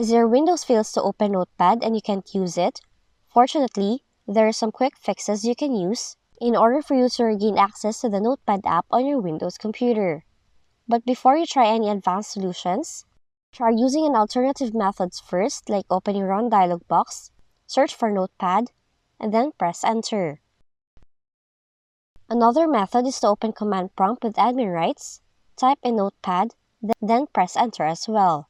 Is your Windows fails to open Notepad and you can't use it? Fortunately, there are some quick fixes you can use in order for you to regain access to the Notepad app on your Windows computer. But before you try any advanced solutions, try using an alternative methods first, like opening Run dialog box, search for Notepad, and then press Enter. Another method is to open command prompt with admin rights, type in Notepad, then press Enter as well.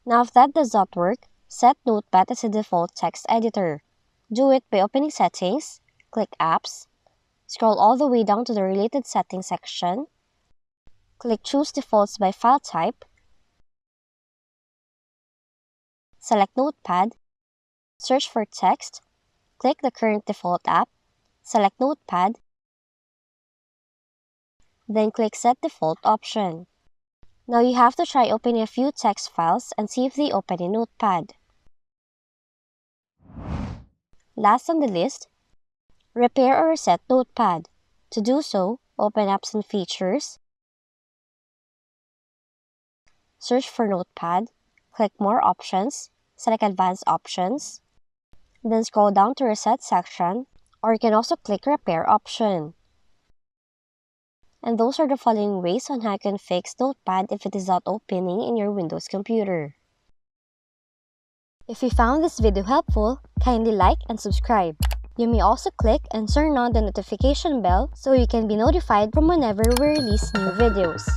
Now if that does not work, set Notepad as a default text editor. Do it by opening Settings, click Apps, scroll all the way down to the Related Settings section, click Choose Defaults by File Type, select Notepad, search for text, click the current default app, select Notepad, then click Set Default option. Now you have to try opening a few text files and see if they open in Notepad. Last on the list, repair or reset Notepad. To do so, open Apps and Features, search for Notepad, click More Options, select Advanced Options, then scroll down to Reset section, or you can also click Repair option. And those are the following ways on how you can fix Notepad if it is not opening in your Windows computer. If you found this video helpful, kindly like and subscribe. You may also click and turn on the notification bell so you can be notified from whenever we release new videos.